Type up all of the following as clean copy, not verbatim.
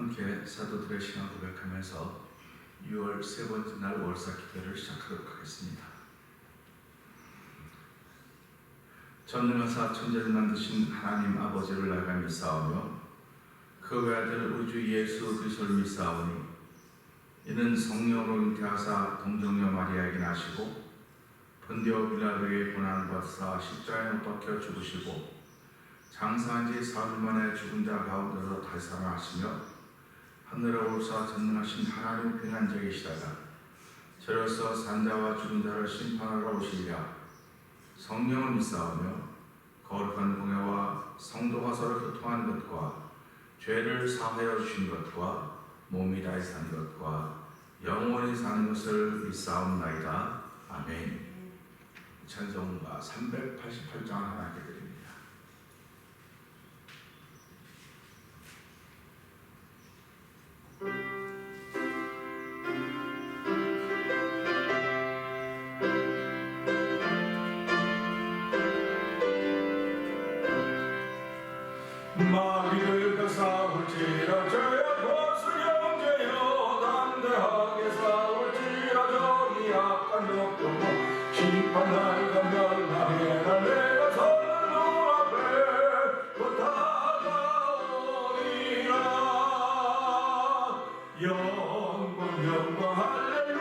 함께 사도들의 신앙 고백하면서 6월 세 번째 날 월사 기도를 시작하도록 하겠습니다. 전능하사 천지를 만드신 하나님 아버지를 나가 믿사오며 그 외아들 우주 예수 그리스도를 믿사오니 이는 성령으로 잉태하사 동정녀 마리아에게 나시고 본디오 빌라도에게 고난을 받으사 십자가에 못 박혀 죽으시고 장사한 지 사흘 만에 죽은 자 가운데로 다시 살아나시며 하늘에 오르사 전능하신 하나님 평안자 계시다가 저로서 산자와 죽은 자를 심판하러 오시리라. 성령을 믿사오며 거룩한 공회와 성도가 서로 교통하는 것과 죄를 사하여 주신 것과 몸이 다해 사는 것과 영원히 사는 것을 믿사옵나이다. 아멘. 찬송가 388장 하나님께 드립니다. 마귀들과 싸울지라 저야 벗은 형제여 담대하게 싸울지라 저기 약한 욕도고 심판 날과 멸망해라 내가 서는 눈앞에 곧 다가오리라. 영광 할렐루야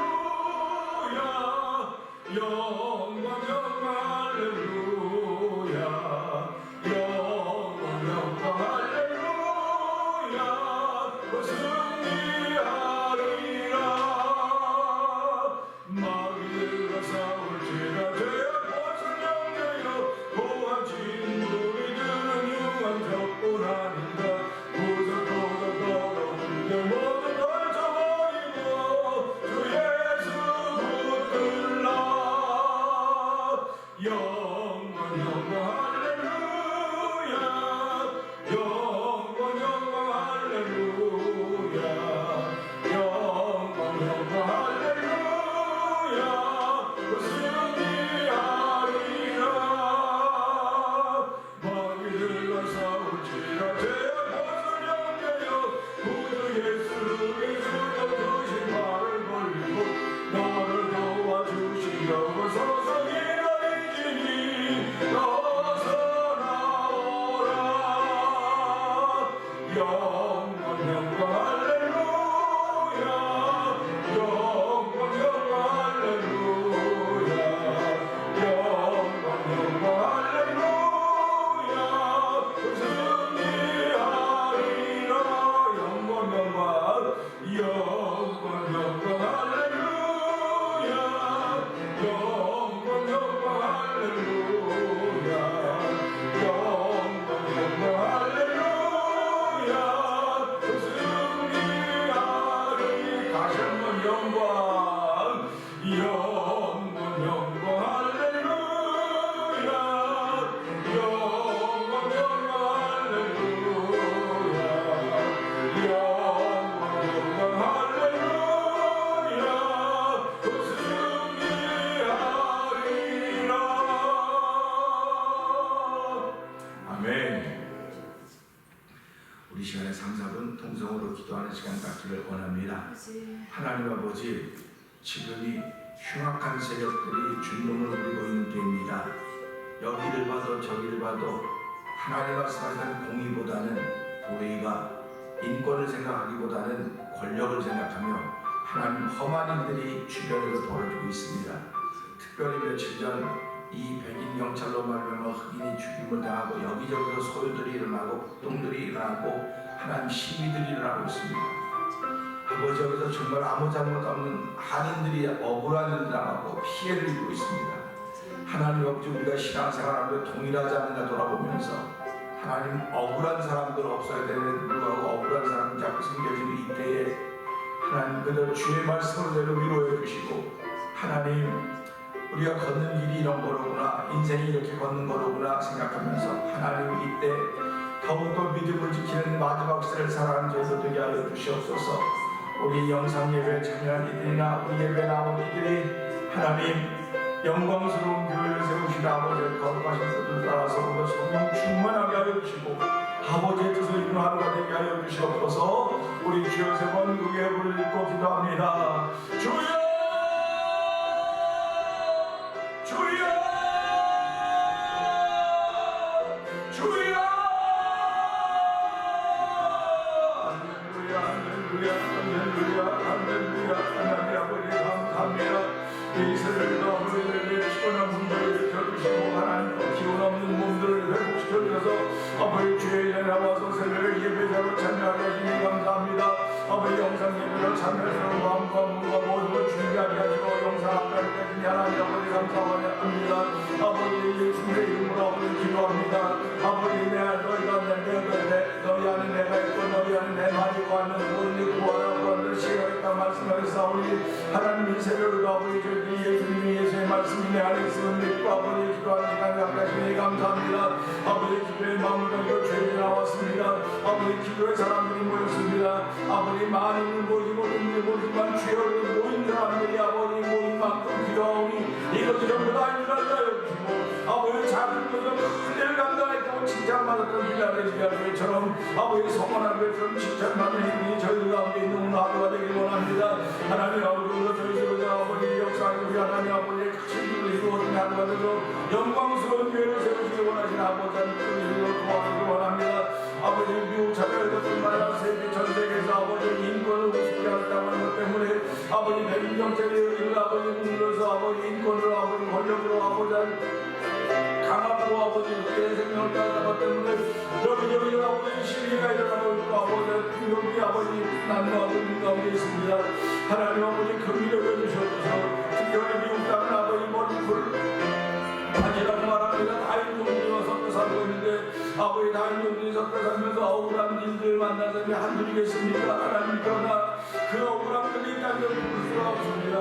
영광 할렐루야 우리 시간에 3, 4분 통성으로 기도하는 시간 갖기를 원합니다. 하나님 아버지, 지금이 흉악한 세력들이 준동을 부리고 있는 때입니다. 여기를 봐도 저기를 봐도 하나님과 사는 공의보다는 도의가 인권을 생각하기보다는 권력을 생각하며 하나님 험한 일들이 주변에서 벌어지고 있습니다. 특별히 며칠 전 이 백인 경찰로 말하면 흑인이 죽임을 당하고 여기저기서 소요들이 일어나고 폭동들이 일어나고 하나님 시위들이 일어나고 있습니다. 아버지, 여기서 정말 아무 잘못 없는 한인들이 억울한 일을 당하고 피해를 입고 있습니다. 하나님 아버지, 우리가 신앙생활하며 동일하지 않는가 돌아보면서 하나님 억울한 사람들 없어야 되는데 불구하고 억울한 사람이 자꾸 생겨지는 이때에 하나님 그대로 주의 말씀을 대로 위로해 주시고 하나님 우리가 걷는 길이 이런 거로구나, 인생이 이렇게 걷는 거로구나 생각하면서 하나님 이때 더욱더 믿음을 지키는 마지막 시대를 살아가는 저희들 되게 하여 주시옵소서. 우리 영상 예배에 참여한 이들이나 우리 예배에 나온 이들이 하나님 영광스러운 교회를 세우시다 아버지의 거룩하신 뜻을 따라서 오늘 성령 충만하게 하여 주시고 아버지의 뜻을 이루는 하루가 되게 하여 주시옵소서. 우리 주여 세 번 그의 부를 읽고 기도합니다. 주여 주여 주여 할렐루야 할렐루야 할렐루야 할렐루야. 하나님 아버지 감사합니다. 이 새벽에도 아버지들에게 피곤한 몸들을 일으켜주시고 하나님 기운 없는 몸들을 회복시켜주셔서 아버지 주의 전에 나와서 새벽에 예배자로 참여하게 하시니 감사합니다. 아버지 영상 예배로 참여하시는 마음과 몸과 모든 걸 준비하게 하시고 영상 앞까지 하시니 하나님 아버지 감사합니다. 아버지 예수님의 이름으로 아버지 기도합니다. 아버지 너희 안에 내가 있고 너희 안에 내 말이 있고 하는 모든 구하라고 시가 있다 말씀하셨사오니 하나님 이 새벽에도 아버지 저기 예수님이 예수의 말씀이 내 안에 있으면 믿고 아버지 기도하는 시간 약하시니 감사합니다. 아버지 기도의 마음을 담겨 죄에 나왔습니다. 아버지 기도의 사람들이 모였습니다. 아버지 많이는 모이지 모르지만 죄를 모인 사람들이 아버지 모인 만큼 기도하오니 이것이 전부 다 일어나려 주시고 아버지 작은 것을 큰 일을 감당했다고 칭찬받았던 빌라데시아교회처럼 아버지 성원한 교회처럼 칭찬받는 행동이 저희들 가운데 있는 하루가 되길 원합니다. 하나님 아버지 저희들과 아버지 역사하고 우리 하나님 아버지의 크신 일을 이루어진 하루가 되고 영광스러운 교회를 세우시길 원하시는 아버지 하나님을 도와주길 원합니다. 아버지 미국 차별에서 뿐만 아니라 세계 전 세계에서 아버지 인권을 우습게 하셨다고 하는 것 때문에 아버지 백인 정책에 의해 아버지 물러서 아버지 인권을 아버지 권력으로 아버지 강압으로 아버지 그의 생명을 따르는 것 때문에 여기저기 아버지 시위가 일어나고 있고 아버지 풍경이 아버지 난무하고 있는 가운데 있습니다. 하나님 아버지 긍휼을 해주셔서 특별히 미국 땅은 아버지 머리풀 아니라고 말합니다. 다인종들과 섞여 살고 있는데 아버지 다인종들이 섞여 살면서 억울한 일들 만나서 한둘이겠습니까? 하나님 그러나 그 억울함들이 땅에 부를 수가 없습니다.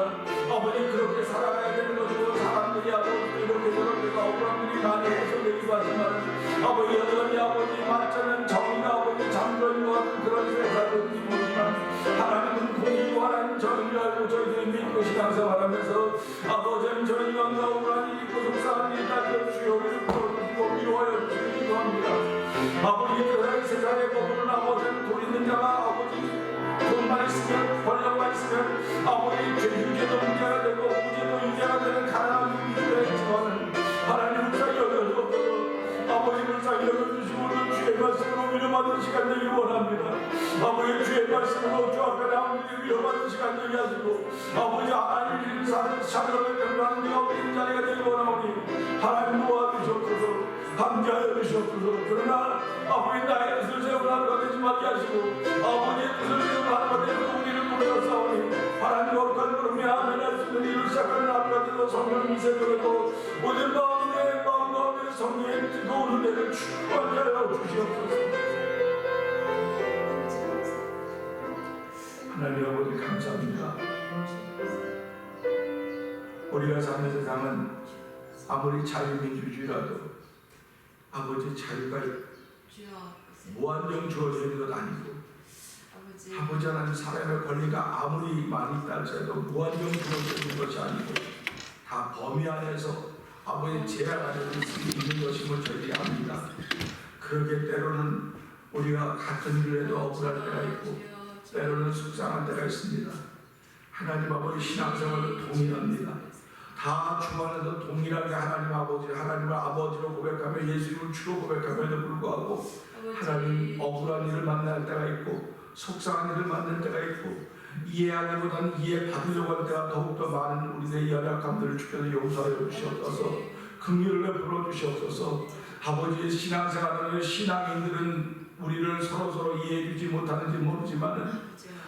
아버지 그렇게 살아가야 되는 것이고 사람들이 아버지 이렇게 저렇게 억울함들이 많이 해소되기도 하지만 아버지 여전히 아버지 맞자는 정의가 아버지 잠들어있는 것 같은 그런 세상을 모르지만 하나님은 공의고 하나님 정의를 알고 저희들이 믿고 신앙생활하면서 아버지는 저희 왕과 억울한 일이 있고 속상한 일이 있다면 주여를 풀어주시고 위로하여 주시기도 합니다. 아버지 그 세상의 법으로는 아버지는 돈 있는 자가 아버지 돈만 있으면 권력만 있으면 아버지 죄유죄도 문제가 되고 무죄도 유죄가 되는 가난한 유죄가 있지만 하나님 불쌍히 여겨주옵소서. 아버지 불쌍히 여겨주시고 주의 말씀으로 위로받는 시간 되기를 원합니다. 아버지 주의 말씀으로 주 앞에 나오는 위로받는 시간 되게 하시고 아버지 하나님 사랑을 경배하는 데 없는 자리가 되기를 원하오니 하나님 도와주시옵소서. 함께하여 주시옵소서. 그러나 아버지 나의 뜻을 세우는 하루가 되지 말게 하시고 아버지의 뜻을 세우는 하루가 되고 우리를 부르셨사오니 하나님 거룩한 그룹이 아멘 할 수 있는 일을 시작하는 하루가 되고 성령 미세도록 모든 마음 가운데 성령의 뜨거운 은혜를 충만히 하여 주시옵소서. 하나님 아버지 감사합니다. 우리가 사는 세상은 아무리 자유민주주의라도 아버지 자유가 무한정 주어지는 것 아니고 아버지 하나님 사람의 권리가 아무리 많이 있다 할지라도 무한정 주어지는 것이 아니고 다 범위 안에서 아버지 제약 안에서 있는 것임을 저희들이 압니다. 그러게 때로는 우리가 같은 일을 해도 억울할 때가 있고 때로는 속상한 때가 있습니다. 하나님 아버지 신앙생활도 동일합니다. 다 주 안에서 동일하게 하나님 아버지 하나님을 아버지로 고백하며 예수님을 주로 고백함에도 불구하고 하나님 억울한 일을 만날 때가 있고 속상한 일을 만날 때가 있고 이해하기보다는 이해받으려고 할 때가 더욱더 많은 우리의 연약함들을 주께서 용서하여 주시옵소서. 긍휼을 베풀어 주시옵소서. 아버지의 신앙생활을 신앙인들은 우리를 서로 이해해 주지 못하는지 모르지만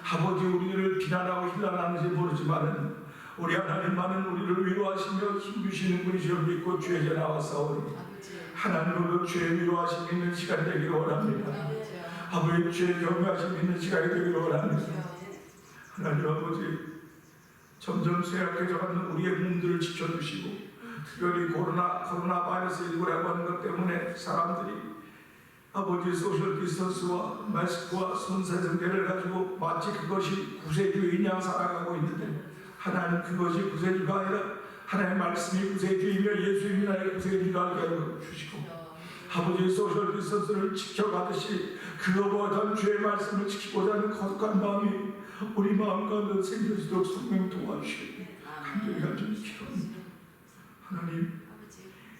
아버지 우리를 비난하고 힐난하는지 모르지만 우리 하나님만은 우리를 위로하시며 힘주시는 분이시여 믿고 주에게 나왔사오니 하나님으로 주의 위로하심 있는 시간 되기를 원합니다. 아버지 주의 경외하심 있는 시간이 되기를 원합니다. 하나님 아버지 점점 쇠약해져가는 우리의 몸들을 지켜주시고 특별히 코로나 바이러스 19라고 하는 것 때문에 사람들이 아버지 소셜 디스턴스와 마스크와 손세정제를 가지고 마치 그것이 구세주인 양 살아가고 있는데 하나님 그것이 구세주가 아니라 하나님의 말씀이 구세주이며 예수님이 나의 구세주가 알게 하여 주시고 아버지의 소셜 디스턴스를 지켜가듯이 그거보다 주의 말씀을 지키고자 하는 거룩한 마음이 우리 마음 가운데 생길 수 있도록 성령 도와주시고 간절히 기도합니다. 하나님,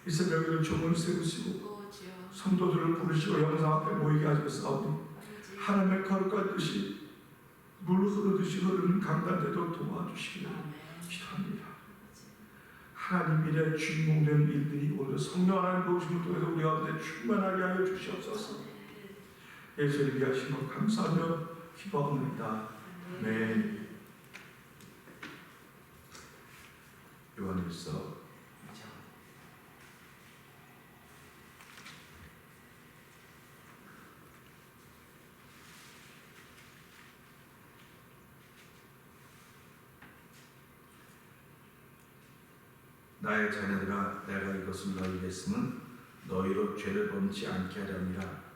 이 새벽에는 종을 세우시고 성도들을 부르시고 영상 앞에 모이게 하셨사오니 하나님의 거룩한 뜻이 물 흐르듯이 흐르는 강단대도 도와주시기를 기도합니다. 하나님 일의 주인공된 일들이 오늘 성령 하나님 도우심을 통해서 우리 가운데 충만하게 하여 주시옵소서. 예수를 위하심을 감사하며 기도합니다. 네. 요한일서 2장. 나의 자녀들아, 내가 이것을 너희에게 쓰면 너희로 죄를 범치 않게 하렵니다.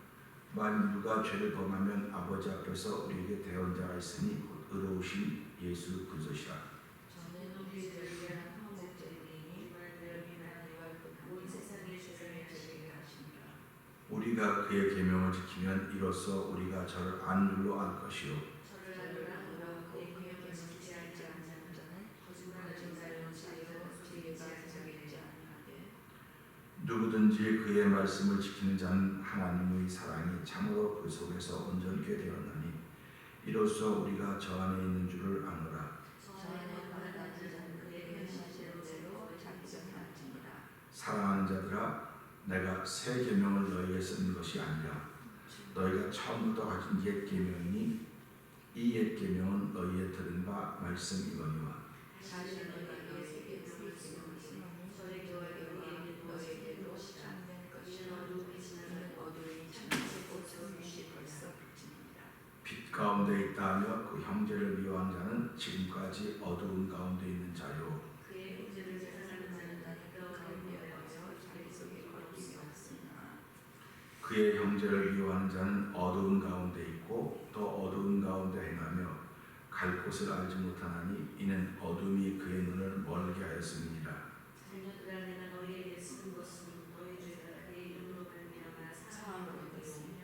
만일 누가 죄를 범하면 아버지 앞에서 우리에게 대언자가 있으니 곧 의로우신 예수 그리스도시라. 저는 우리들을 위한 화목제물이니 너희를 위하여 온 세상의 죄를 지게 하십니다. 우리가 그의 계명을 지키면 이로써 우리가 저를 안눌로 알 것이요 저를 알라 그의 계명을 지키지 않는 자는 거짓말하는 자요 지혜로 지혜가 세상에 있지 아니하게. 누구든지 그의 말씀을 지키는 자는 하나님의 사랑이 참으로 그 속에서 온전케 되었나니 이로써 우리가 저 안에 있는 줄을 아노라. 저에게 받아들이는 자는 그에게 실제로 자기가 받습니다. 사랑하는 자들아, 내가 새 계명을 너희에게 쓰는 것이 아니라 너희가 처음부터 가진 옛 계명이니 이 옛 계명은 너희의 들은 바 말씀이거니와 사실 너희가 너희에게 들을 수 있으니 저에게 너희에게도 시작된 것이 어두움이 지나면 어두움이 찬란색 옷을 유시 벌써 비칩니다. 빛 가운데 있다 하며 그 형제를 미워하는 자는 지금까지 어두운 가운데 있는 자요 그의 형제를 제사하는 자는 더 가운데여서 자기 속에 거룩이 없습니다. 그의 형제를 미워하는 자는 어두운 가운데 있고 또 어두운 가운데 행하며 갈 곳을 알지 못하나니 이는 어둠이 그의 눈을 멀게 하였음이니라. 자녀들아, 내가 너희에게 쓰는 것은 너희들과 내 이름으로 말미암아 사랑하는 것이며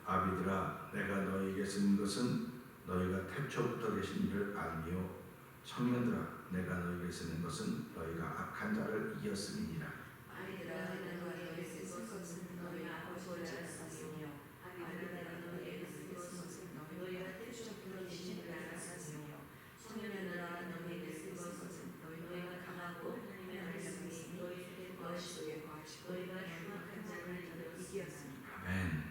아비들아, 내가 너희에게 쓰는 것은 너희가 태초부터 계신 이를 알미요 청년들아, 내가 너희에게 쓰는 것은 너희가 악한 자를 이겼음이니라. 아이들아, 내가 너희에게 쓴 것은 너희가 아버지를 알았으며 아비들아, 내가 너희에게 쓴 것은 너희가 태초부터 계신 이를 알았으며 청년들아, 너희에게 쓴 것은 너희가 강하고 하나님의 말씀이 너희 머릿속에 거하시고 너희가 흉악한 자를 이기었습니다. 아멘.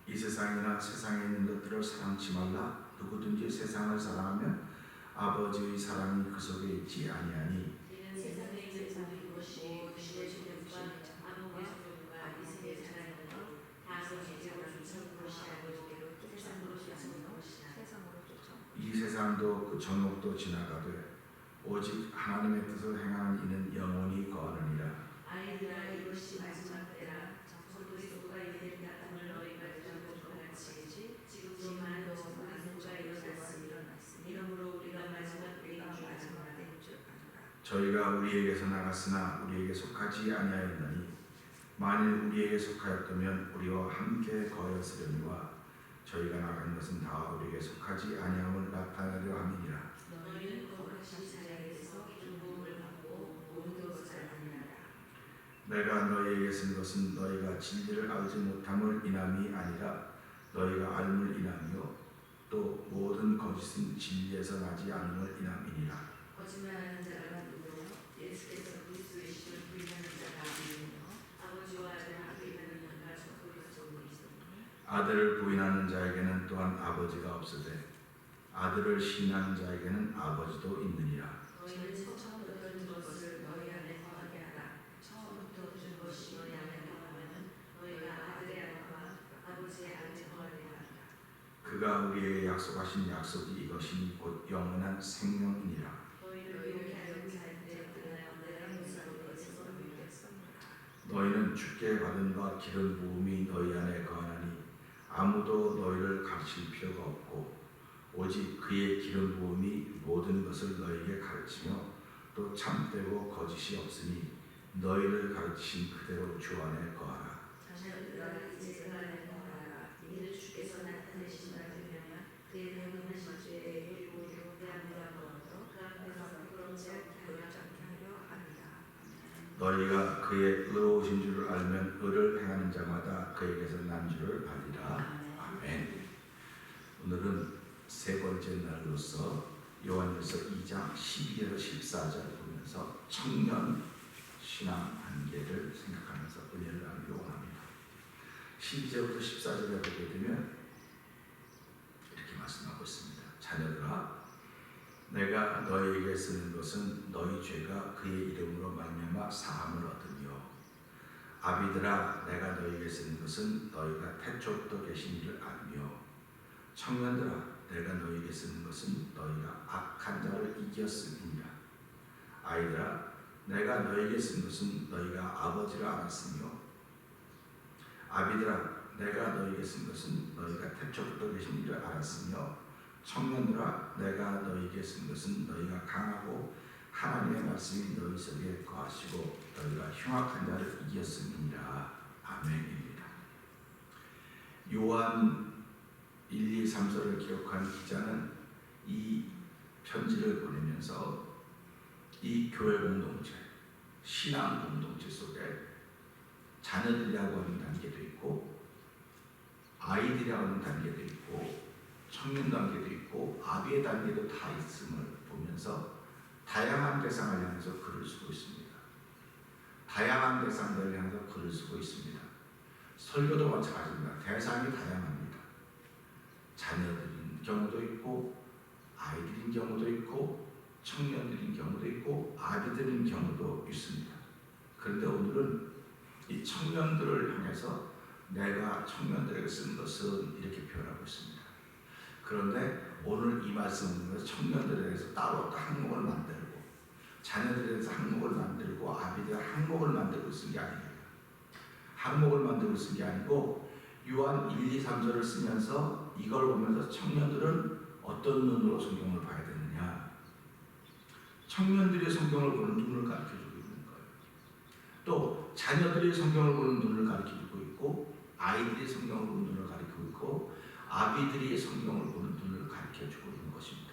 이 세상이나 세상에 있는 것들을 사랑치 말라. 누구든지 세상을 사랑하면 아버지의 사랑이 그 속에 있지 아니하니 이는 세상에 있는 모든 것이 그의 주님과 아무의 소용과 이 세계에 자라는 것 다 아버지께로 쫓아온 것이 아버지께로 세상으로 쫓아온 것이라. 이 세상도 그 정욕도 지나가되 오직 하나님의 뜻을 행하는 이는 영원히 거하느니라. 아이들아, 이것이 마지막 때라. 그리스도가 이르리라 함을 너희가 알고 것 같이 지금 많은 그리스도가 일어났으니 이러므로 우리가 마지막 때인 줄 아노라. 저희가 우리에게서 나갔으나 우리에게 속하지 아니하였나니 만일 우리에게 속하였다면 우리와 함께 거하였으려니와 저희가 나간 것은 다 우리에게 속하지 아니함을 나타내려 함이니라. 너희는 거룩하신 자에게서 중보를 받고 모든 것을 아니하라. 내가 너희에게 쓴 것은 너희가 진리를 알지 못함을 인함이 아니라 너희가 알물 인함이요 또 모든 거짓은 진리에서 나지 않음을 인함이니라. 거짓말하는 자가 누구요? 예수께서 그리스도이심을 부인하는 자가 아니며 아버지와 아들을 부인하는 자가 그리스도이시니 아들을 부인하는 자에게는 또한 아버지가 없으되 아들을 시인하는 자에게는 아버지도 있느니라. 너희는 처음부터 든 것을 너희 안에 거하게 하라. 처음부터 든 것이 너희 안에 거하면 너희가 아들의 안과 아버지의 안에 거하게 하라. 그가 우리에게 약속하신 약속이 이것이니 곧 영원한 생명이니라. 너희를 용기하여 자유대 그나여 내가 무사로 것에서 믿겠습니다. 너희는 주께 받은 바 기름 부음이 너희 안에 거하나니 아무도 너희를 가르칠 필요가 없고 오직 그의 기름 부음이 모든 것을 너희에게 가르치며 또 참되고 거짓이 없으니 너희를 가르치신 그대로 주 안에 거하라. 자녀들아 이제 말하라. 이는 주께서 나타내신 바 되면 그의 명령을 지키되 우리로 대함이라 하므로 그 앞에서 부끄럽지 않게 하려 합니다. 너희가 그의 의로우신 줄을 알면 의를 행하는 자마다 그에게서 난주를 받으리라. 아멘. 오늘은 세 번째 날로서 요한일서 2장 12절에서 14절을 보면서 청년 신앙 단계를 생각하면서 은혜를 나누기 원합니다. 12절부터 14절에 보게 되면 이렇게 말씀하고 있습니다. 자녀들아, 내가 너희에게 쓰는 것은 너희 죄가 그의 이름으로 말미암아 사함을 얻으며, 아비들아, 내가 너희에게 쓰는 것은 너희가 태초부터 계신 이를 알며, 청년들아, 내가 너희에게 쓰는 것은 너희가 악한 자를 이겼음이니라. 아이들아, 내가 너희에게 쓴 것은 너희가 아버지를 알았으며, 아비들아, 내가 너희에게 쓴 것은 너희가 태초부터 계신 이를 알았으며, 청년들아, 내가 너희에게 쓴 것은 너희가 강하고 하나님의 말씀이 너희 속에 거하시고 너희가 흉악한 자를 이겼음이니라. 아멘입니다. 요한 1, 2, 3서를 기록한 기자는 이 편지를 보내면서 이 교회 공동체, 신앙 공동체 속에 자녀들이라고 하는 단계도 있고, 아이들이라고 하는 단계도 있고, 청년 단계도 있고, 아비의 단계도 다 있음을 보면서 다양한 대상을 향해서 글을 쓰고 있습니다. 다양한 대상들을 향해서 글을 쓰고 있습니다. 설교도 마찬가지입니다. 대상이 다양합니다. 자녀들인 경우도 있고, 아이들인 경우도 있고, 청년들인 경우도 있고, 아비들인 경우도 있습니다. 그런데 오늘은 이 청년들을 향해서 내가 청년들에게 쓴 것은 이렇게 표현하고 있습니다. 그런데 오늘 이 말씀은 청년들에 대해서 따로 항목을 만들고, 자녀들에 대해서 항목을 만들고, 아비들 항목을 만들고 쓴 게 아닙니다. 항목을 만들고 쓴 게 아니고, 요한 1, 2, 3절을 쓰면서 이걸 보면서 청년들은 어떤 눈으로 성경을 봐야 되느냐, 청년들의 성경을 보는 눈을 가르쳐주고 있는 거예요. 또 자녀들의 성경을 보는 눈을 가르쳐주고 있고, 아이들의 성경을 보는 눈을 가르치고 있고, 아비들이 성경을 보는 눈을 가르쳐주고 있는 것입니다.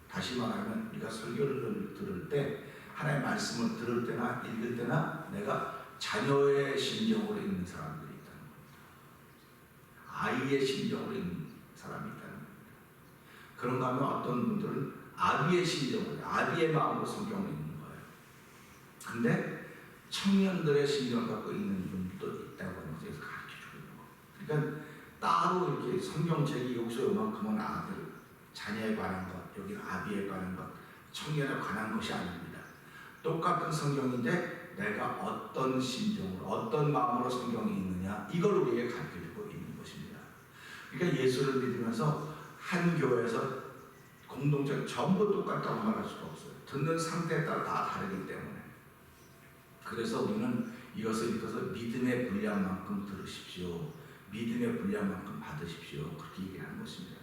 다시 말하면 우리가 설교를 들을 때, 하나님의 말씀을 들을 때나 읽을 때나 내가 자녀의 심정으로 읽는 사람들이 있다는 겁니다. 아이의 심정으로 읽는 사람이 있다는 겁니다. 그런가 하면 어떤 분들은 아비의 심정으로, 아비의 마음으로 성경을 읽는 거예요. 근데 청년들의 심정을 갖고 읽는 분도 있다고 하는 것에서 가르쳐주고 있는 거예요. 그러니까 따로 이렇게 성경책이 여기서 요만큼은 아들, 자녀에 관한 것, 여기는 아비에 관한 것, 청년에 관한 것이 아닙니다. 똑같은 성경인데 내가 어떤 심정으로, 어떤 마음으로 성경이 있느냐, 이걸 우리에게 가르쳐주고 있는 것입니다. 그러니까 예수를 믿으면서 한 교회에서 공동체 전부 똑같다고 말할 수가 없어요. 듣는 상태에 따라 다 다르기 때문에. 그래서 우리는 이것을 읽어서 믿음의 분량만큼 들으십시오, 믿음의 분량만큼 받으십시오, 그렇게 얘기하는 것입니다.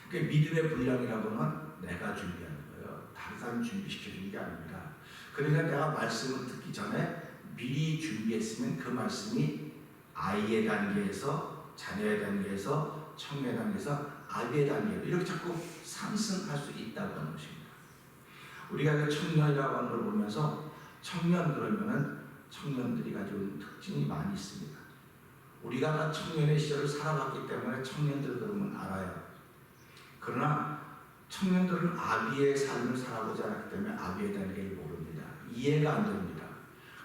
그러니까 믿음의 분량이라고 하면 내가 준비하는 거예요. 다른 사람 준비시켜주는 게 아닙니다. 그러니까 내가 말씀을 듣기 전에 미리 준비했으면 그 말씀이 아이의 단계에서, 자녀의 단계에서, 청년의 단계에서, 아비의 단계로 이렇게 자꾸 상승할 수 있다고 하는 것입니다. 우리가 청년이라고 하는 걸 보면서 청년 그러면은 청년들이 가지고 있는 특징이 많이 있습니다. 우리가 다 청년의 시절을 살아봤기 때문에 청년들 그러면 알아요. 그러나 청년들은 아비의 삶을 살아보지 않았기 때문에 아비의 단계를 모릅니다. 이해가 안 됩니다.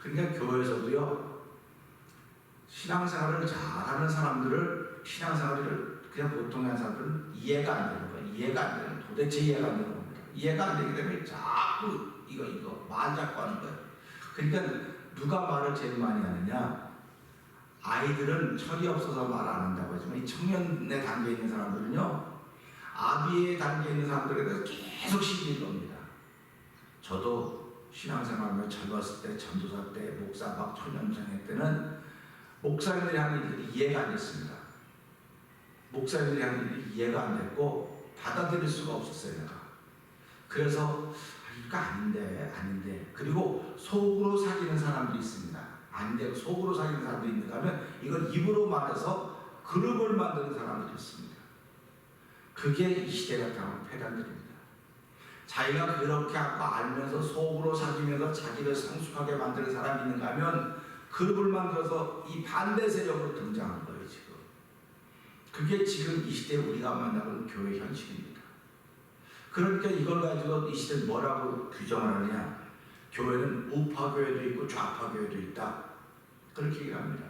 그러니까 교회에서도요, 신앙생활을 잘하는 사람들을, 신앙생활을 그냥 보통의 한 사람들은 이해가 안 되는 거예요. 이해가 안 되는, 도대체 이해가 안 되는 겁니다. 이해가 안 되기 때문에 자꾸 이거 말 자꾸 하는 거예요. 그러니까 누가 말을 제일 많이 하느냐, 아이들은 철이 없어서 말 안 한다고 하지만 이 청년의 단계에 있는 사람들은요, 아비의 단계에 있는 사람들에 대해서 계속 시비를 겁니다. 저도 신앙생활을 젊었을 때, 전도사 때, 목사 막 초년생회 때는 목사님들이 하는 일들이 이해가 안 됐습니다. 목사님들이 하는 일이 이해가 안 됐고 받아들일 수가 없었어요, 내가. 그래서 이거 아닌데. 그리고 속으로 사귀는 사람들이 있습니다. 안 되고 속으로 사귀는 사람도 있는가 하면 이걸 입으로 말해서 그룹을 만드는 사람들이었습니다. 그게 이 시대가 당한 폐단들입니다. 자기가 그렇게 하고 알면서 속으로 사귀면서 자기를 성숙하게 만드는 사람이 있는가 하면 그룹을 만들어서 이 반대 세력으로 등장한 거예요. 지금 그게 지금 이 시대에 우리가 만나는 교회 현실입니다. 그러니까 이걸 가지고 이 시대는 뭐라고 규정을 하느냐, 교회는 우파교회도 있고 좌파교회도 있다, 그렇게 얘기를 합니다.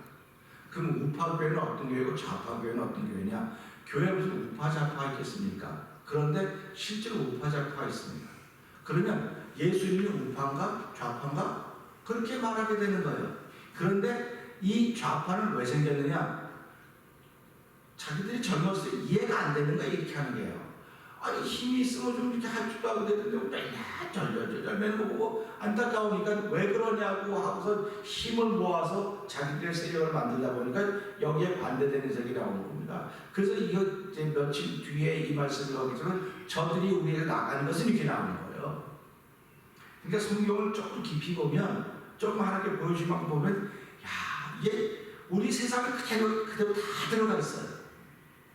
그럼 우파교회는 어떤 교회고 좌파교회는 어떤 교회냐? 교회에 무슨 우파 좌파가 있겠습니까? 그런데 실제로 우파 좌파가 있습니다. 그러면 예수님이 우파인가 좌파인가? 그렇게 말하게 되는 거예요. 그런데 이 좌파는 왜 생겼느냐? 자기들이 젊었을 때 이해가 안 되는 거야, 이렇게 하는 게요. 아니 힘이 있으면 좀 이렇게 할 줄도 알고 되는데 맨날 절절매는 거 보고 안타까우니까 왜 그러냐고 하고서 힘을 모아서 자기들의 세력을 만들다 보니까 여기에 반대되는 세력이 나오는 겁니다. 그래서 이거 이제 며칠 뒤에 이 말씀을 하기처럼 저들이 우리에게 나가는 것은 이렇게 나오는 거예요. 그러니까 성경을 조금 깊이 보면, 조금 하나님께 보여주신 만큼 보면, 야, 이게 우리 세상에 그대로 다 들어가 있어요.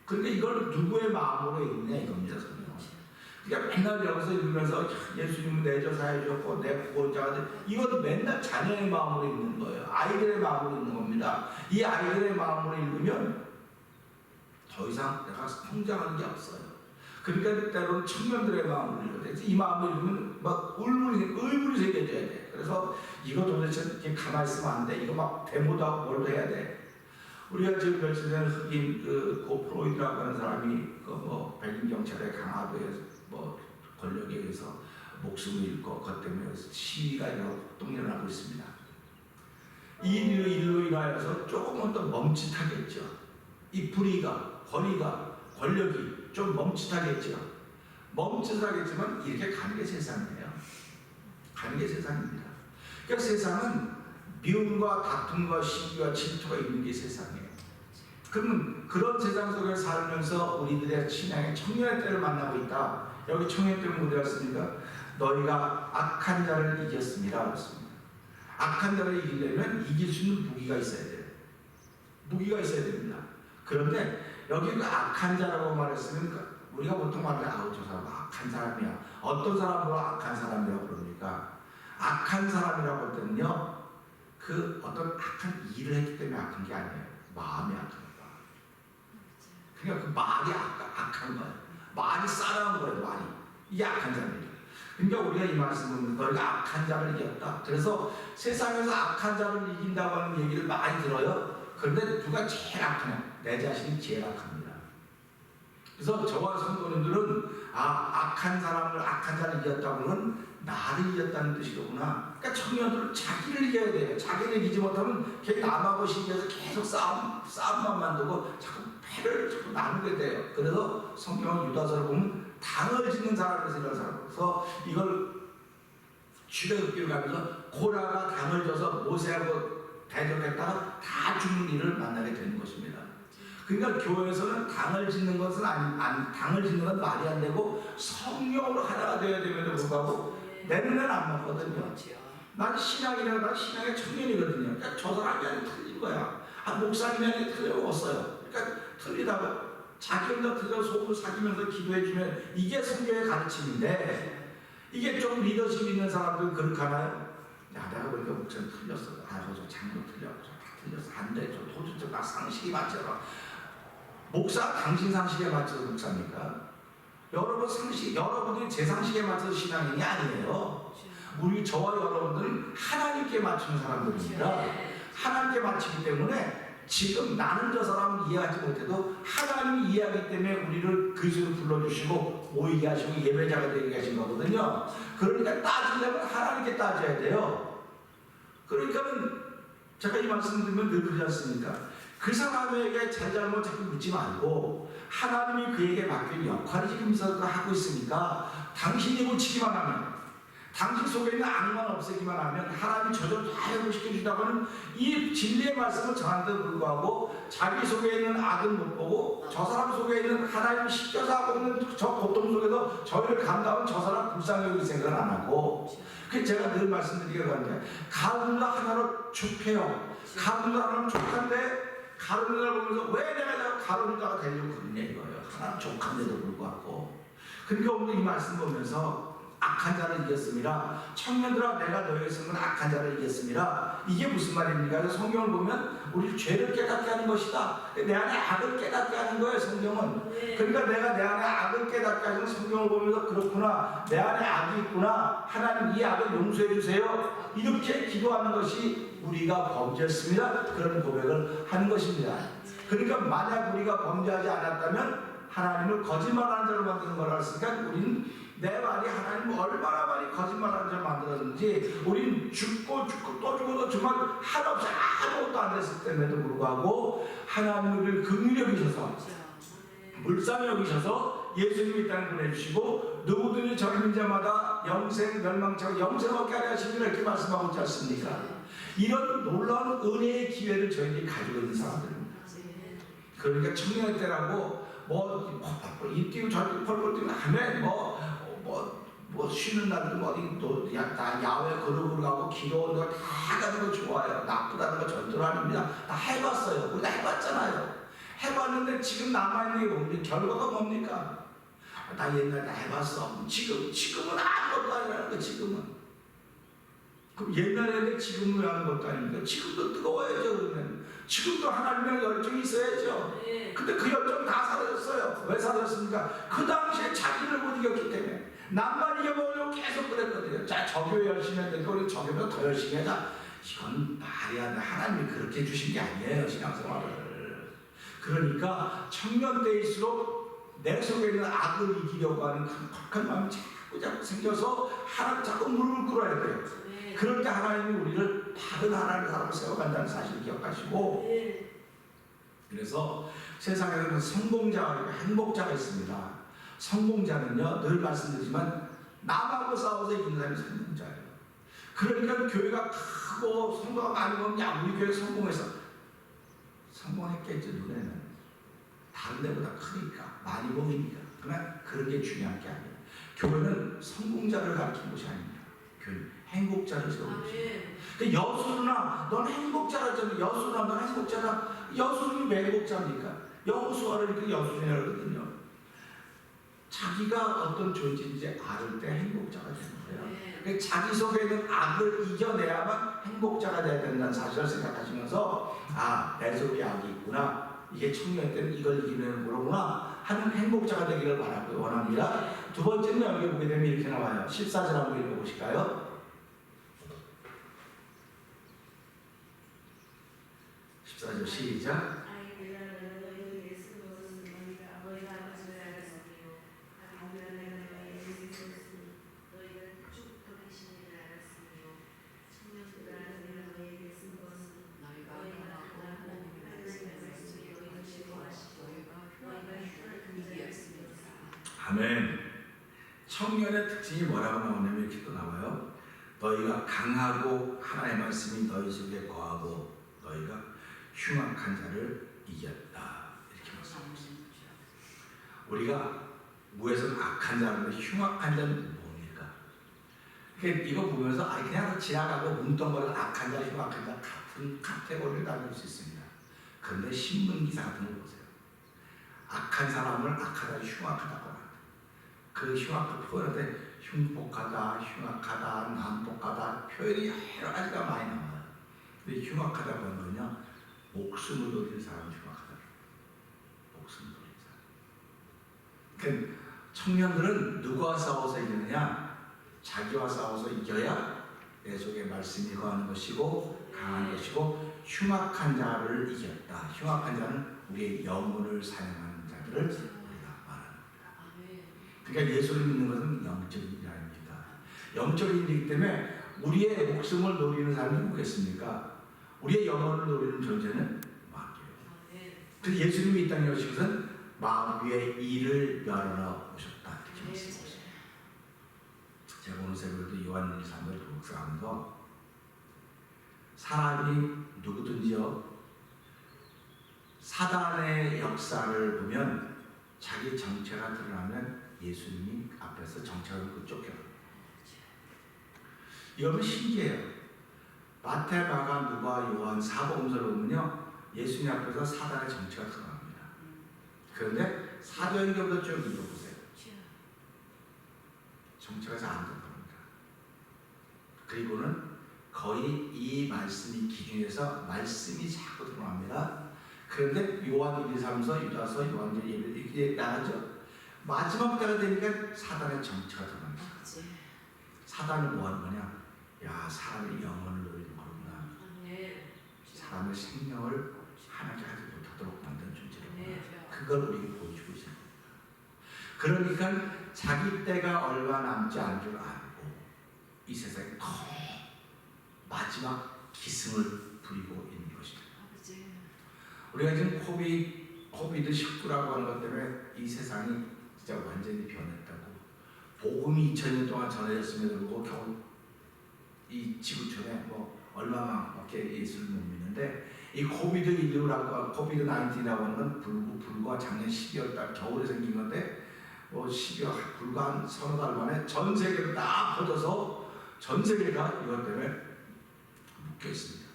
그러니까 이걸 누구의 마음으로 읽냐 이겁니다. 성경. 그러니까 맨날 여기서 읽으면서 예수님은 내 저사해 주셨고 내 구원자가 돼, 이건 맨날 자녀의 마음으로 읽는 거예요. 아이들의 마음으로 읽는 겁니다. 이 아이들의 마음으로 읽으면 더 이상 내가 성장하는 게 없어요. 그러니까 때로는 청년들의 마음으로 읽어야 돼. 이 마음으로 읽으면 막 의문이 생겨져야 돼. 그래서 이거 도대체 이렇게 가만히 있으면 안 돼. 이거 막 데모도 하고 뭘도 해야 돼. 우리가 지금 며칠 전에 흑인 고프로이드라고 하는 사람이 백인 경찰의 강압에 권력에 의해서 목숨을 잃고 그것 때문에 시위가 일어나고 있습니다. 이 일로 인하여서 조금은 더 멈칫하겠죠. 이 불의가, 권위가, 권력이 좀 멈칫하겠죠. 멈칫하겠지만 이렇게 가는 게 세상이에요. 가는 게 세상입니다. 그러니까 세상은 미움과 다툼과 시기와 질투가 있는 게 세상이에요. 그러면 그런 세상 속에 살면서 우리들의 신앙의 청년의 때를 만나고 있다. 여기 청년 때는 뭐라고 했습니까? 너희가 악한 자를 이겼습니다. 그렇습니다. 악한 자를 이기려면 이길 수 있는 무기가 있어야 돼요. 무기가 있어야 됩니다. 그런데 여기 그 악한 자라고 말했으면 우리가 보통 말하는 아우 저 사람 악한 사람이야. 어떤 사람으로 악한 사람이라고 그럽니까? 악한 사람이라고 할 때는요, 그 어떤 악한 일을 했기 때문에 악한 게 아니에요. 마음이 악한 거야. 그러니까 그 말이 악한 거예요. 말이 싸나운 거예요. 말이. 이게 악한 자입니다. 그러니까 우리가 이 말씀은 너희가 악한 자를 이겼다. 그래서 세상에서 악한 자를 이긴다고 하는 얘기를 많이 들어요. 그런데 누가 제일 악하냐? 내 자신이 제일 악합니다. 그래서 저와 성도님들은 악한 사람을, 악한 자를 이겼다고 하면 나를 이겼다는 뜻이로구나. 그러니까 청년들은 자기를 이겨야 돼요. 자기를 이기지 못하면 걔 남하고 시기해서 계속 싸움만 만들고 자꾸 패를 자꾸 나누게 돼요. 그래서 성경 유다서를 보면 당을 짓는 사람에서 이런 사람. 그래서 이걸 출애굽기를 가면서 고라가 당을 져서 모세하고 대적했다가 다 죽는 일을 만나게 되는 것입니다. 그러니까 교회에서는 당을 짓는 것은 당을 짓는 건 말이 안 되고 성령으로 하나가 되어야 됨에도 불구하고 내 눈에는 안 맞거든요. 난 신앙이라, 난 신앙의 청년이거든요. 그러니까 저 사람이 아니라 틀린 거야. 목사님이 아니라 틀려먹었어요. 그러니까 틀리다가 자기 혼자 틀려 속으로 사귀면서 기도해주면 이게 성경의 가르침인데, 이게 좀 리더십 있는 사람들은 그렇게 하나요? 야, 내가 보니까 목사님 틀렸어. 저 장로 틀렸어. 다 틀렸어. 안 돼. 저 도대체 나 상식이 맞잖아. 목사 당신 상식에 맞춰서 목사입니까? 여러분 상식, 여러분들이 제 상식에 맞춰서 신앙인이 아니에요. 우리 저와 여러분들은 하나님께 맞추는 사람들입니다. 하나님께 맞추기 때문에 지금 나는 저 사람을 이해하지 못해도 하나님이 이해하기 때문에 우리를 그리스도로 불러주시고 모이게 하시고 예배자가 되게 하신 거거든요. 그러니까 따지려면 하나님께 따져야 돼요. 그러니까는 제가 이 말씀 드리면 늘 그러지 않습니까? 그 사람에게 잘잘못 자꾸 묻지 말고 하나님이 그에게 맡긴 역할을 지금 하고 있으니까 당신이 고치기만 하면, 당신 속에 있는 악만 없애기만 하면 하나님이 저절로 다 회복시켜주다고 하는 이 진리의 말씀을 전한데도 불구하고 자기 속에 있는 악은 못 보고 저 사람 속에 있는 하나님이 시켜서 하고 있는 저 고통 속에서 저희를 감당하면 저 사람 불쌍히 여길 생각을 안 하고, 그래서 제가 늘 말씀드리기로 하는데 가룟유다 하나로 족해요. 가룟유다 하나로 족한데 가룟유다를 보면서 왜 내가 가룟유다가 되려고 그러냐 이거예요. 하나 족한데도 불구하고. 그러니까 오늘 이 말씀 보면서 악한 자를 이겼습니다. 청년들아 내가 너희의 성은 악한 자를 이겼습니다. 이게 무슨 말입니까? 성경을 보면 우리 죄를 깨닫게 하는 것이다. 내 안에 악을 깨닫게 하는 거예요, 성경은. 그러니까 내가 내 안에 악을 깨닫게 하는 성경을 보면서 그렇구나, 내 안에 악이 있구나, 하나님 이 악을 용서해 주세요, 이렇게 기도하는 것이 우리가 범죄했습니다, 그런 고백을 하는 것입니다. 그러니까 만약 우리가 범죄하지 않았다면 하나님을 거짓말하는 자로 만드는 거라 했으니까 우리는 내 말이 하나님 얼마나 많이 거짓말하는 자로 만들었는지, 우리는 죽고 또 죽어도 정말 한없이 아무것도 안 됐을 때에도 불구하고 하나님 우리를 긍휼히 여기셔서 불쌍히 여기셔서 예수님이 이 땅에 보내주시고 누구든지 저 믿는 자마다 영생 멸망치 않고 영생 얻게 하려 하시리라 이렇게 말씀하고 있지 않습니까? 이런 놀라운 은혜의 기회를 저희들이 가지고 있는 사람들입니다. 그러니까 청년의 때라고 이 뛰고 저 뛰고 펄펄 뛰고 하면 뭐 쉬는 날도 다 야외 그룹으로 가고 기도하는 거 다 가는 거 좋아요. 나쁘다는 거 절대로 아닙니다. 다 해봤어요. 우리 다 해봤잖아요. 해봤는데 지금 남아있는 게 뭡니까? 결과가 뭡니까? 나 옛날에 다 해봤어. 지금은 아무것도 아니라는 거. 지금은. 그럼 옛날에는 지금은 왜 하는 것도 아닙니까? 지금도 뜨거워야죠. 그러면 지금도 하나님의 열정이 있어야죠. 근데 그 열정 다 사라졌어요. 왜 사라졌습니까? 그 당시에 자기를 못 이겼기 때문에. 남만 이겨보려고 계속 그랬거든요. 자, 저교 열심히 했는데 우리 저교보다 더 열심히 하자. 이건 말이 안 돼. 하나님이 그렇게 해주신 게 아니에요, 신앙생활을. 그러니까 청년 때일수록 내 속에 있는 악을 이기려고 하는 큰 마음이 자꾸 생겨서 하나님 자꾸 무릎을 꿇어야 돼요. 그럴 때 하나님이 우리를 바른 하나님의 사람을 세워간다는 사실을 기억하시고, 그래서 세상에는 성공자가 있고 행복자가 있습니다. 성공자는요, 늘 말씀드리지만 남하고 싸워서 이기는 사람이 성공자예요. 그러니까 교회가 크고 성도가 많이 보면 야 우리 교회 성공해서 성공했겠죠. 눈에는 다른 데보다 크니까 많이 보이니까. 그러나 그런 게 중요한 게 아니에요. 교회는 성공자를 가르치는 것이 아닙니다. 교회는 행복자를 세우는 것입니다. 그러니까 여수누나 넌 행복자라잖아. 여수누나 넌 행복자다. 여수는 왜 행복자입니까? 여호수아를 이렇게 여수이라고 그러거든요. 자기가 어떤 존재인지 알을 때 행복자가 되는 거예요. 그러니까 자기 속에 있는 악을 이겨내야만 행복자가 돼야 된다는 사실을 생각하시면서 내 속에 악이 있구나, 이게 청년 때는 이걸 이기는 거구나 하는 행복자가 되기를 바라고 원합니다. 두 번째는 여기 보게 되면 이렇게 나와요. 14절 한번 읽어보실까요? 14절 시작. 아멘. 청년의 특징이 뭐라고 나오냐면 이렇게 또 나와요. 너희가 강하고 하나님의 말씀이 너희 속에 거하고 너희가 흉악한 자를 이겼다, 이렇게 말씀하셨습니다. 우리가 무에서는 악한 자인데 흉악한 자는 뭡니까? 이거 보면서 그냥 지나가고 뭉뚱거리는 악한 자, 흉악한 자 같은 카테고리를 나눌 수 있습니다. 그런데 신문기사 같은 거 보세요. 악한 사람을 악하다, 흉악하다고 합니다. 그 흉악한 표현인데 흉폭하다, 흉악하다, 난폭하다 표현이 여러 가지가 많이 나와요. 근데 흉악하다고 하는 건요, 목숨을 노리는 사람이 흉악하다. 목숨을 노리는 사람. 그러니까 청년들은 누구와 싸워서 이기느냐? 자기와 싸워서 이겨야 내 속에 말씀이 거하는 것이고 강한 것이고, 흉악한 자를 이겼다. 흉악한 자는 우리의 영혼을 사냥하는 자들을 우리가 말합니다. 그러니까 예수를 믿는 것은 영적인 일 아닙니다. 영적인 일이기 때문에 우리의 목숨을 노리는 사람이 누구겠습니까? 우리의 영혼을 노리는 존재는 마귀예요. 그래서 예수님이 이 땅에 오신 것은 마귀의 일을 멸하러 오셨다, 이렇게 말씀하셨습니다. 제가 오늘 새벽에도 요한 1~3을 묵상하는 거, 사람이 누구든지요 사단의 역사를 보면 자기 정체가 드러나면 예수님이 앞에서 정체를 쫓겨요. 이거는 신기해요. 마태, 마가, 누가, 요한 사복음서를 보면요 예수님 앞에서 사단의 정체가 드러납니다. 그런데 사도행전부터 쭉 읽어보세요. 정체가 잘 안 드러납니다. 그리고는 거의 이 말씀이 기준에서 말씀이 자꾸 드러납니다. 그런데 요한 1, 2, 3서, 유다서, 요한계시록 이렇게 나가죠. 마지막 때가 되니까 사단의 정체가 드러납니다. 사단은 뭐 하는 거냐? 야, 사람의 영혼을 노리는 거구나. 사람의 생명을 하나님께 하지 못하도록 만든 존재로구나. 그걸 우리에게 보여주고 있습니다. 그러니까 자기 때가 얼마 남지 않은 줄 알고 이 세상에 더 마지막 기승을 부리고 있는 것입니다. 우리가 지금 코비드19라고 하는 것 때문에 이 세상이 진짜 완전히 변했다고, 복음이 2000년 동안 전해졌음에도 불구하고 겨우 이 지구촌에 뭐 얼마만밖에 예수를 못 믿는데, 이 코비드19라고 하는 건 불과 작년 12월 달 겨울에 생긴 건데, 뭐 12월 불과 한 서너 달 만에 전 세계로 딱 퍼져서 전 세계가 이것 때문에 묶여 있습니다.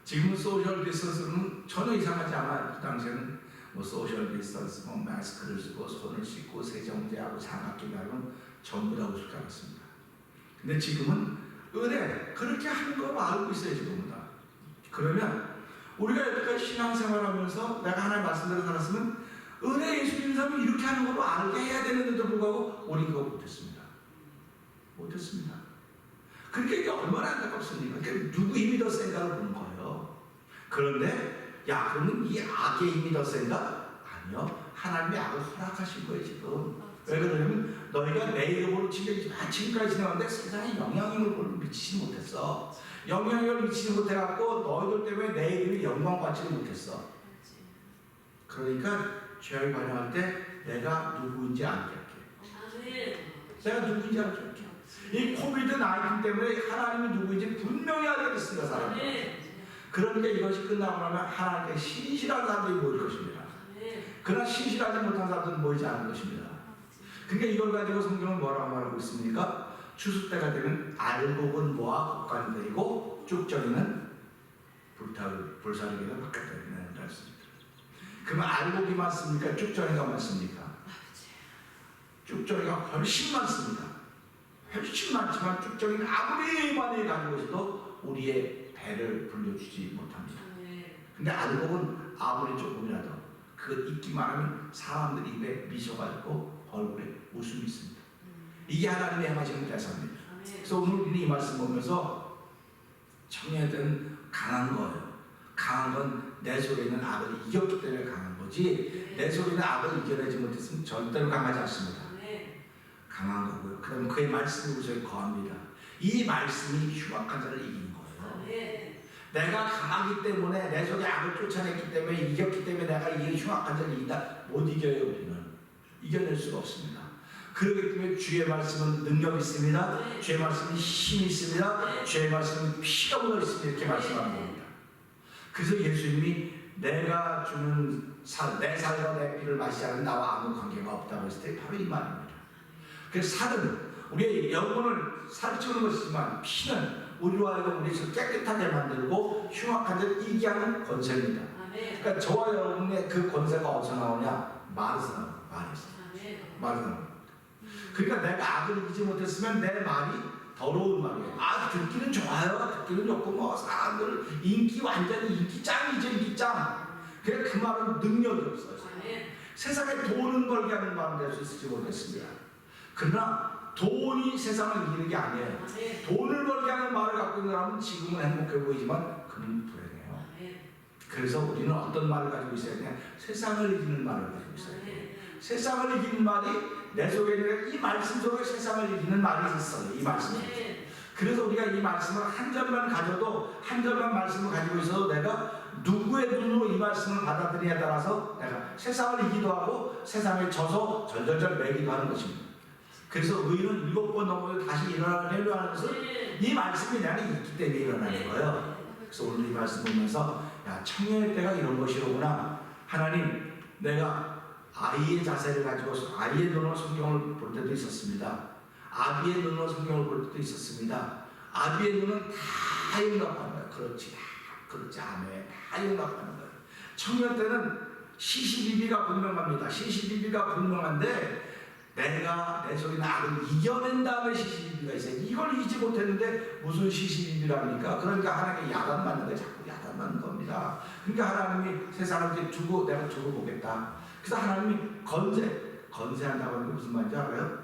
지금은 소셜 디스턴스는 전혀 이상하지 않아요. 그 당시에는 뭐 소셜 디스턴스, 뭐 마스크를 쓰고 손을 씻고 세정제하고 장갑 끼고 하면 전부 다 우습게 알았습니다. 근데 지금은 은혜 그렇게 하는 거 알고 있어요. 지금은 다. 그러면 우리가 여태까지 신앙생활하면서 내가 하나님 말씀대로 살았으면 은혜 예수 믿는 사람이 이렇게 하는 걸로 알게 해야 되는데도 불구하고 우리 그거 못했습니다. 그러니까 이게 얼마나 안타깝습니까? 그러니까 누구 힘이 더 센가를 보는 거예요. 그런데 야, 그러면 이 악의 힘이 더 센가? 아니요. 하나님이 악을 허락하신 거예요 지금. 왜 그러냐면 너희가 내 이름으로 지금까지 지나갔는데 세상에 영향력을 미치지 못했어. 영향력을 미치지 못해갖고 너희들 때문에 내 이름이 영광받지를 못했어. 그러니까 죄를 반영할 때 내가 누구인지 알게 할게. 내가 누구인지 알게 할게. 이 코비드19 때문에 하나님이 누구인지 분명히 알게 됐습니다. 사람들. 그러니까 이것이 끝나고 나면 하나님께 신실한 사람들이 모일 것입니다. 그러나 신실하지 못한 사람들은 모이지 않을 것입니다. 그러니까 이걸 가지고 성경은 뭐라고 말하고 있습니까? 추수 때가 되면 알곡은 모아 곡간이 되고 쭉정이는 불사르기가 바깥에 된다는 말씀입니다. 그러면 알곡이 많습니까? 쭉정이가 많습니까? 쭉정이가 훨씬 많습니다. 훨씬 많지만 쭉정이는 아무리 많이 가지고 있어도 우리의 배를 불려주지 못합니다. 근데 알곡은 아무리 조금이라도 그 있기만 하면 사람들 입에 미소가 있고 얼굴에 웃음이 있습니다. 이게 하나님의 행하시는 대사입니다. 그래서 오늘 우리는 이 말씀 보면서 청년들은 강한 거예요. 강한 건 내 속에 있는 악을 이겼기 때문에 강한 거지, 내 속에 있는 악을 이겨내지 못했으면 절대로 강하지 않습니다. 강한 거고요. 그럼 그의 말씀이 우리에게 거합니다. 이 말씀이 흉악한 자를 이기는 거예요. 내가 강하기 때문에, 내 속에 악을 쫓아냈기 때문에, 이겼기 때문에 내가 이 흉악한 자를 이긴다. 못 이겨요. 우리는 이겨낼 수가 없습니다. 그렇기 때문에 주의 말씀은 능력이 있습니다. 주의 말씀은 힘이 있습니다. 주의 말씀은 피가 묻어 있습니다. 이렇게 말씀하는 겁니다. 그래서 예수님이 내가 주는 내 살과 내 피를 마시지 않으면 나와 아무 관계가 없다고 했을 때 바로 이 말입니다. 그래서 살은 우리의 영혼을 살찌우는 것이지만 피는 우리로 하여금 우리를 깨끗하게 만들고 흉악한 자를 이기게 하는 권세입니다. 그러니까 저와 여러분의 그 권세가 어디서 나오냐? 말에서 나옵니다. 말에서 나옵니다. 그러니까 내가 악을 이기지 못했으면 내 말이 더러운 말이에요. 아, 듣기는 좋아요. 듣기는 좋고 뭐 사람들 인기 완전히 인기 짱이죠. 인기 짱. 그래 그 말은 능력이 없어요. 세상에 돈을 벌게 하는 말은 될 수 있을지 모르겠습니다. 그러나 돈이 세상을 이기는 게 아니에요. 돈을 벌게 하는 말을 갖고 있는 사람은 지금은 행복해 보이지만 그는 불행해요. 그래서 우리는 어떤 말을 가지고 있어야 되냐? 세상을 이기는 말을 가지고 있어야 돼요. 세상을 이기는 말이 내 속에 있는 이 말씀 속에 세상을 이기는 말이 있어요. 이 말씀. 그래서 우리가 이 말씀을 한 절만 가져도, 한 절만 말씀을 가지고 있어도 내가 누구의 눈으로 이 말씀을 받아들이냐에 따라서 내가 세상을 이기도 하고 세상에 져서 절절절 매기도 하는 것입니다. 그래서 의인은 7번 넘어도 다시 일어나려고 하는 것은 이 말씀이 내 안에 있기 때문에 일어나는 거예요. 그래서 오늘 이 말씀 보면서 야, 청년의 때가 이런 것이로구나. 하나님, 내가 아이의 자세를 가지고 아이의 눈으로 성경을 볼 때도 있었습니다. 아비의 눈으로 성경을 볼 때도 있었습니다. 아비의 눈은 다 용납하는 거예요. 그렇지, 그렇지 않아요. 다 용납하는 거예요. 청년 때는 시시비비가 분명합니다. 시시비비가 분명한데 내가 내 속에 악을 이겨낸 다음에 시시비비가 있어요. 이걸 이기지 못했는데 무슨 시시비비랍니까? 그러니까 하나님께 야단 맞는 거예요. 자꾸 야단 맞는 겁니다. 그러니까 하나님이 세상을 이렇게 두고 내가 두고 보겠다. 그래서 하나님이 건세한다고 하는 게 무슨 말인지 알아요?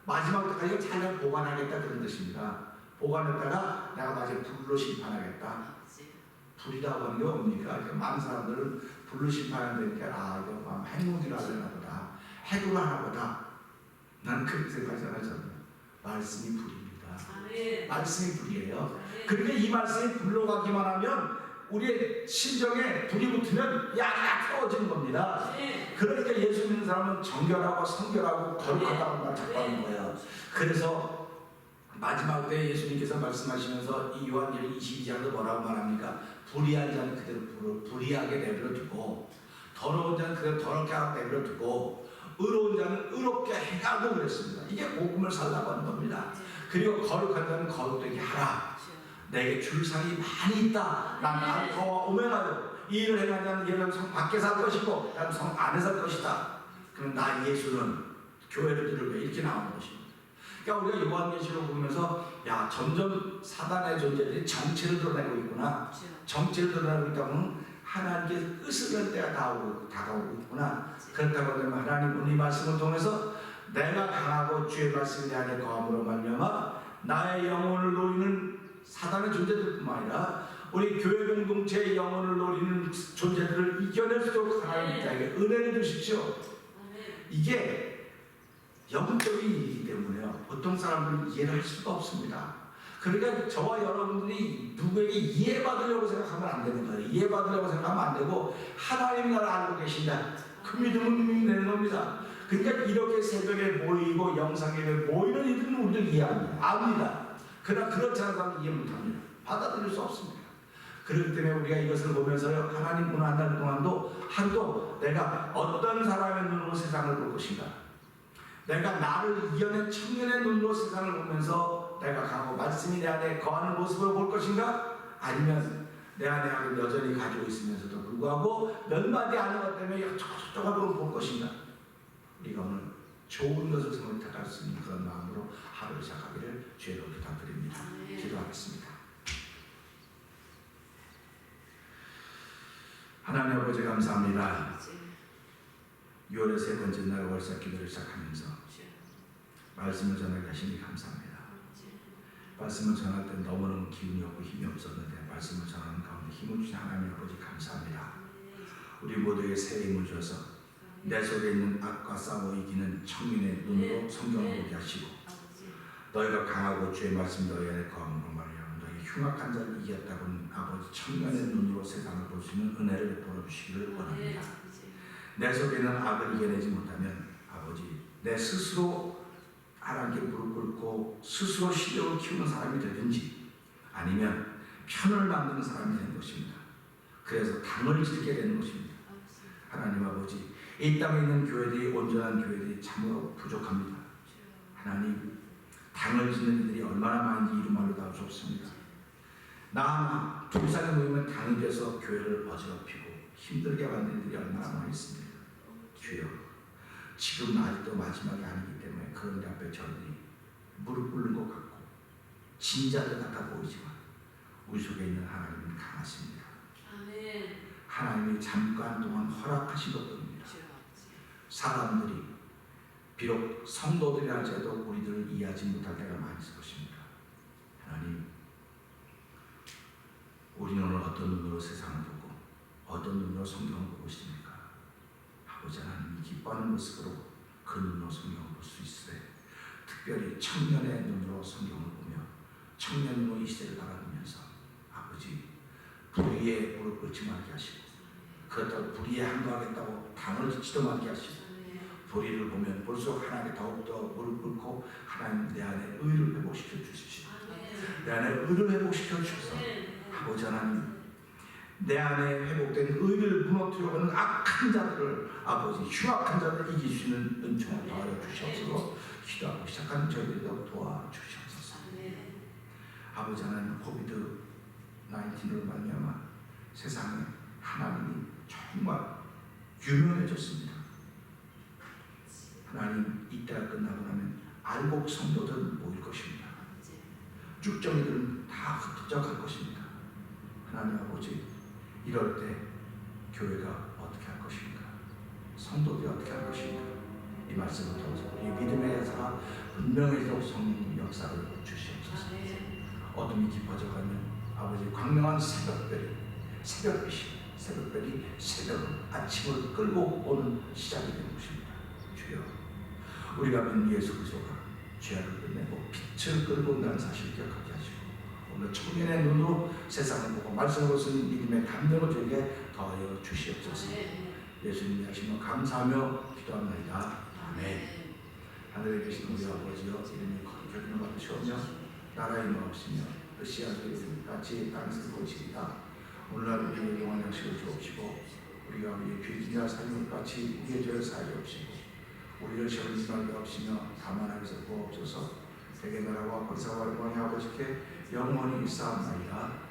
마지막 때까지 잘 보관하겠다 그런 뜻입니다. 보관했다가 내가 마지막에 불로 심판하겠다. 불이라고 하는 게 뭡니까? 그러니까 많은 사람들은 불로 심판한다니까 이거 핵무기로 하려나 보다. 핵으로 하나 보다. 나는 그렇게 생각하지 않아요. 말씀이 불입니다. 말씀이 불이에요. 그러니까 이 말씀이 불로 가기만 하면 우리의 심정에 불이 붙으면 약이 태워지는 겁니다. 그러니까 예수 믿는 사람은 정결하고 성결하고 거룩하다고 말 자꾸 하는 거예요. 그래서 마지막 때 예수님께서 말씀하시면서 이 요한계시록 22장도 뭐라고 말합니까? 불의한 자는 그대로 불의하게 내버려두고 더러운 자는 그대로 더럽게 하고 내버려두고 의로운 자는 의롭게 행하고 그랬습니다. 이게 복음을 살라고 하는 겁니다. 그리고 거룩한 자는 거룩되게 하라. 내게 줄상이 많이 있다. 난 알파와 오메가요. 이 일을 행하는 자는 얘는 성 밖에서 할 것이고 나는 성 안에서 할 것이다. 그럼 나 예수는 교회를 들으며 이렇게 나오는 것입니다. 그러니까 우리가 요한계시록 보면서 야, 점점 사단의 존재들이 정체를 드러내고 있구나. 정체를 드러내고 있다면 하나님께서 뜻을 낼 때가 다가오고 있구나. 그렇다고 하면 하나님 오늘 이 말씀을 통해서 내가 강하고 주의 말씀에 대한 거함으로 말미암아 나의 영혼을 노리는 사단의 존재들뿐만 아니라 우리 교회 공동체의 영혼을 노리는 존재들을 이겨낼 수 있도록 하나님 나에게 은혜를 주십시오. 이게 영적인 일이기 때문에요. 보통 사람들은 이해를 할 수가 없습니다. 그러니까 저와 여러분들이 누구에게 이해받으려고 생각하면 안 되는 거예요. 이해받으려고 생각하면 안 되고 하나님이 나를 알고 계신다. 그 믿음은 내는 겁니다. 그러니까 이렇게 새벽에 모이고 영상에 모이는 이들은 우리를 이해합니다. 압니다. 그러나 그렇지 않은 사람은 이해 못합니다. 받아들일 수 없습니다. 그렇기 때문에 우리가 이것을 보면서 하나님 문 한 달 동안도 하루도 내가 어떤 사람의 눈으로 세상을 볼 것인가, 내가 나를 이겨낸 청년의 눈으로 세상을 보면서 내가 가고 말씀이 내 안에 거하는 모습을 볼 것인가, 아니면 내 안에 악을 여전히 가지고 있으면서도 불구하고 몇 마디 아는 것 때문에 저쪽으로 볼 것인가. 우리가 오늘 좋은 것을 선택할 수 있는 그런 마음으로 하루를 시작하기를 주의 이름으로 부탁드립니다. 기도하겠습니다. 하나님 아버지 감사합니다. 6월의 세 번째 날 월사 기도를 시작하면서 말씀을 전하게 하시니 감사합니다. 말씀을 전할 때 너무너무 기운이 없고 힘이 없었는데 말씀을 전하는 가운데 힘을 주신 하나님 아버지 감사합니다. 우리 모두에게 새 힘을 주셔서 내 속에 있는 악과 싸워 이기는 청년의 눈으로 성경을 보게 하시고 너희가 강하고 주의 말씀 너희 안에 거함으로 말하여 너희 흉악한 자를 이겼다고는 아버지 청년의 눈으로 세상을 볼 수 있는 은혜를 베풀어 주시기를 원합니다. 내 속에 있는 악을 이겨내지 못하면 아버지 내 스스로 하나님께 무릎 꿇고 스스로 실력을 키우는 사람이 되든지 아니면 편을 만드는 사람이 되는 것입니다. 그래서 당을 짓게 되는 것입니다. 하나님 아버지 이 땅에 있는 교회들이 온전한 교회들이 참으로 부족합니다. 하나님 당을 짓는 이들이 얼마나 많은지 이루 말로 다 좋습니다. 나 두 사람이 모이면 당이 돼서 교회를 어지럽히고 힘들게 만드는 이들이 얼마나 많이 있습니다. 주여 지금 아직도 마지막이 아니기 때문에 그런 데 앞에 저희들이 무릎 꿇는 것 같고 진자들 같아 보이지만 우리 속에 있는 하나님은 강하십니다. 하나님이 잠깐 동안 허락하신 것들입니다. 사람들이 비록 성도들이 할지라도 우리들을 이해하지 못할 때가 많이 있을 것입니다. 하나님 우리는 오늘 어떤 눈으로 세상을 보고 어떤 눈으로 성경을 보고 있습니까? 아버지 하나님이 기뻐하는 모습으로 그 눈으로 성경을 볼 수 있으되 특별히 청년의 눈으로 성경을 보며 청년 눈으로 이 시대를 바라보면서 아버지 불의에 무릎 꿇지 말게 하시고 그렇다고 불의에 항거하겠다고 당을 짓지도 말게 하시고 도리를 보면 볼수록 하나님께 더욱더 무릎 꿇고 하나님 내 안에 의를 회복시켜 주십시오. 내 안에 의를 회복시켜 주셔서 아버지 하나님 내 안에 회복된 의를 무너뜨려오는 악한 자들을 아버지 흉악한 자들을 이길 수 있는 은총을 더하여 주시옵소서. 기도하고 시작하는 저희들도 도와주시옵소서. 아버지 하나님 코비드 19으로 말미암아 세상에 하나님이 정말 유명해졌습니다. 하나님 이 때가 끝나고 나면 알복 성도들 모일 것입니다. 쭉정이들은 다 흩어져 갈 것입니다. 하나님 아버지 이럴 때 교회가 어떻게 할 것인가? 성도들이 어떻게 할 것인가? 이 말씀을 통해서 우리 믿음의 역사가 분명해지도록 성령님 역사를 주시옵소서. 어둠이 깊어져가면 아버지 광명한 새벽별이 새벽 아침을 끌고 오는 시작이 되는 것입니다. 주여 우리가 믿는 예수 그리스도가 죄악을 끝내고 빛을 끌고 온다는 사실을 기억하게 하시고 오늘 청년의 눈으로 세상을 보고 말씀으로 쓰는 믿음의 감동을 저에게 더하여 주시옵소서. 예수님이 하시면 감사하며 기도합니다. 아멘. 하늘에 계신 우리 아버지여 이름이 거룩히 여김을 받으시오며 나라의 임하옵시며 뜻이 하늘에 같이 땅에서 이루어지이다. 오늘날 우리에게 영원한 양식을 주옵시고 우리가 우리의 죄짓냐 사용을 같이 우리의 죄를 사하옵시고 우리를 시험에 들게 없으며 다만 하면서 구하옵소서. 세계 나라와 권세와 영광의 아버지께 영원히 있사옵나이다.